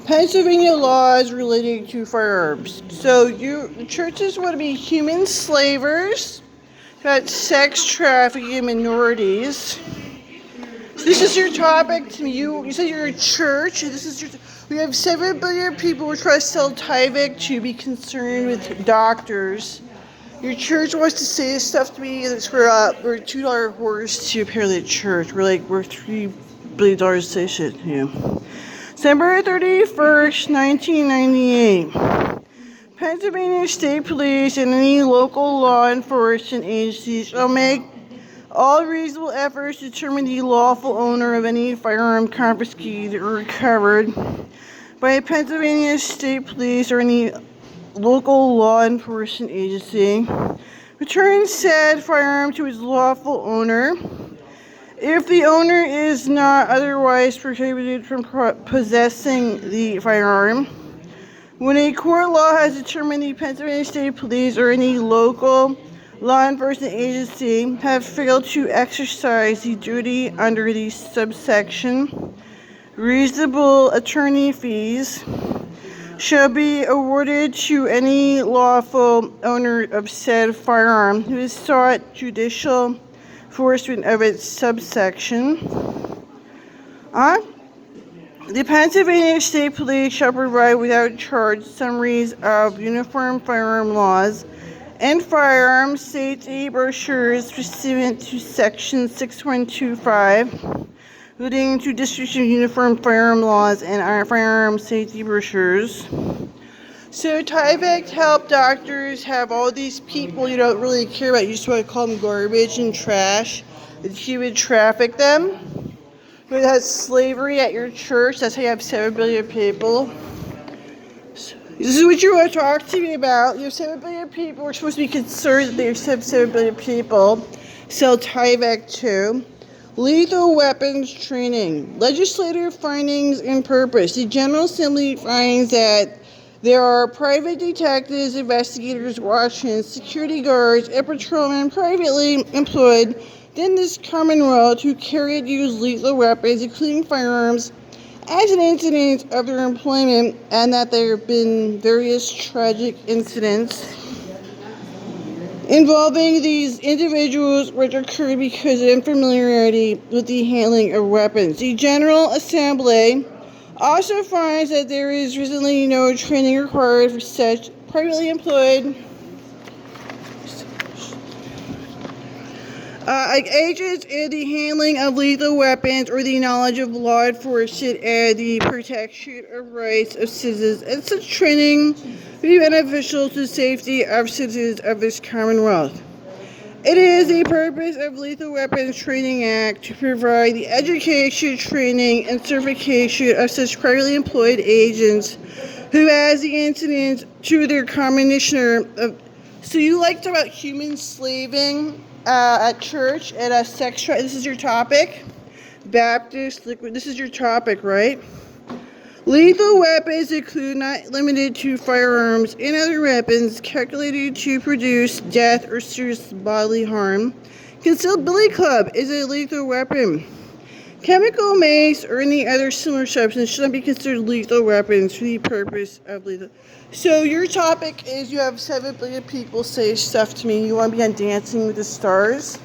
Pennsylvania laws relating to firearms. So the churches want to be human slavers, got sex trafficking minorities. So this is your topic to me. You said you're a church. We have 7 billion people who try to sell Tyvek to be concerned with doctors. Your church wants to say this stuff to me. We're $2 whores to apparently the church. We're $3 to say shit to you. December 31st, 1998. Pennsylvania State Police and any local law enforcement agencies shall make all reasonable efforts to determine the lawful owner of any firearm confiscated or recovered by Pennsylvania State Police or any local law enforcement agency. Return said firearm to its lawful owner if the owner is not otherwise prohibited from possessing the firearm. When a court law has determined the Pennsylvania State Police or any local law enforcement agency have failed to exercise the duty under the subsection, reasonable attorney fees shall be awarded to any lawful owner of said firearm who has sought judicial enforcement of its subsection. The Pennsylvania State Police shall provide without charge summaries of uniform firearm laws and firearm safety brochures pursuant to Section 6125, relating to distribution of uniform firearm laws and our firearm safety brochures. So Tyvek help doctors have all these people you don't really care about. You just want to call them garbage and trash. That you would traffic them. But that's slavery at your church. That's how you have 7 billion people. This is what you want to talk to me about. You have 7 billion people. We're supposed to be concerned that there's 7 billion people. Sell Tyvek to. Lethal weapons training. Legislative findings and purpose. The General Assembly finds that there are private detectives, investigators, watchmen, security guards, and patrolmen privately employed in this Commonwealth who carry and use lethal weapons, including firearms, as an incident of their employment, and that there have been various tragic incidents involving these individuals which occurred because of unfamiliarity with the handling of weapons. The General Assembly also finds that there is recently no training required for such privately employed agents in the handling of lethal weapons or the knowledge of law enforcement and the protection of rights of citizens, and such training would be beneficial to the safety of citizens of this Commonwealth. It is the purpose of Lethal Weapons Training Act to provide the education, training, and certification of such privately employed agents who has the incident to their commissioner of. So you like to talk about human slaving at church and this is your topic? Baptist, liquid, this is your topic, right? Lethal weapons include, not limited to, firearms and other weapons calculated to produce death or serious bodily harm. Concealed billy club is a lethal weapon. Chemical mace or any other similar substance should not be considered lethal weapons for the purpose of lethal. So your topic is you have 7 billion people say stuff to me. You want to be on Dancing with the Stars?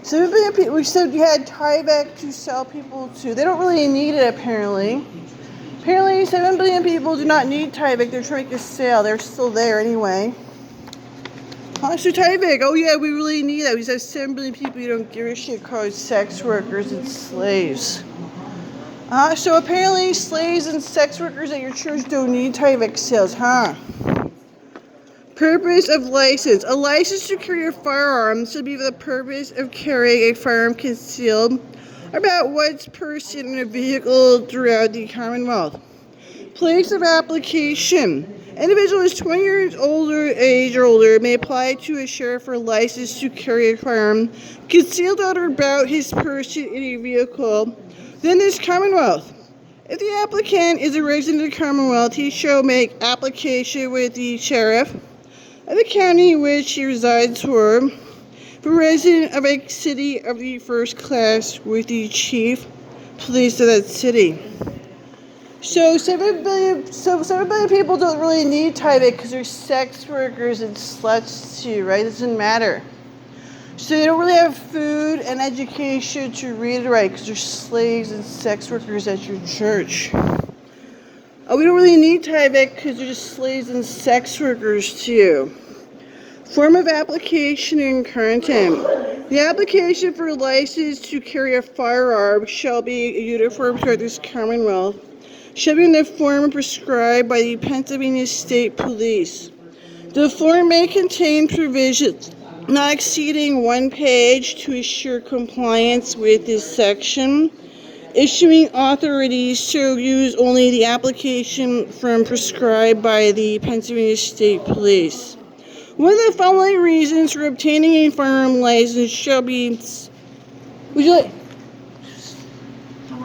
7 billion people. We said you had Tyvek to sell people to. They don't really need it, apparently. Apparently, 7 billion people do not need Tyvek. They're trying to make a sale. They're still there anyway. So Tyvek, oh yeah, we really need that. We have 7 billion people you don't give a shit called sex workers and slaves. So apparently slaves and sex workers at your church don't need Tyvek sales, huh? Purpose of license. A license to carry a firearm should be for the purpose of carrying a firearm concealed about one's person in a vehicle throughout the Commonwealth. Place of application. Individual is 20 years age or older may apply to a sheriff for a license to carry a firearm concealed on or about his person in a vehicle within this Commonwealth. If the applicant is a resident of the Commonwealth, he shall make application with the sheriff of the county in which he resides for resident of a city of the first class with the chief police of that city. So 7 billion people don't really need Tyvek because they're sex workers and sluts too, right? It doesn't matter. So they don't really have food and education to read and write because they're slaves and sex workers at your church. We don't really need Tyvek because they're just slaves and sex workers too. Form of application and content. The application for a license to carry a firearm shall be a uniform throughout this Commonwealth, shall be in the form prescribed by the Pennsylvania State Police. The form may contain provisions not exceeding 1 page to assure compliance with this section. Issuing authorities to use only the application form prescribed by the Pennsylvania State Police. One of the following reasons for obtaining a firearm license shall be... Would you like...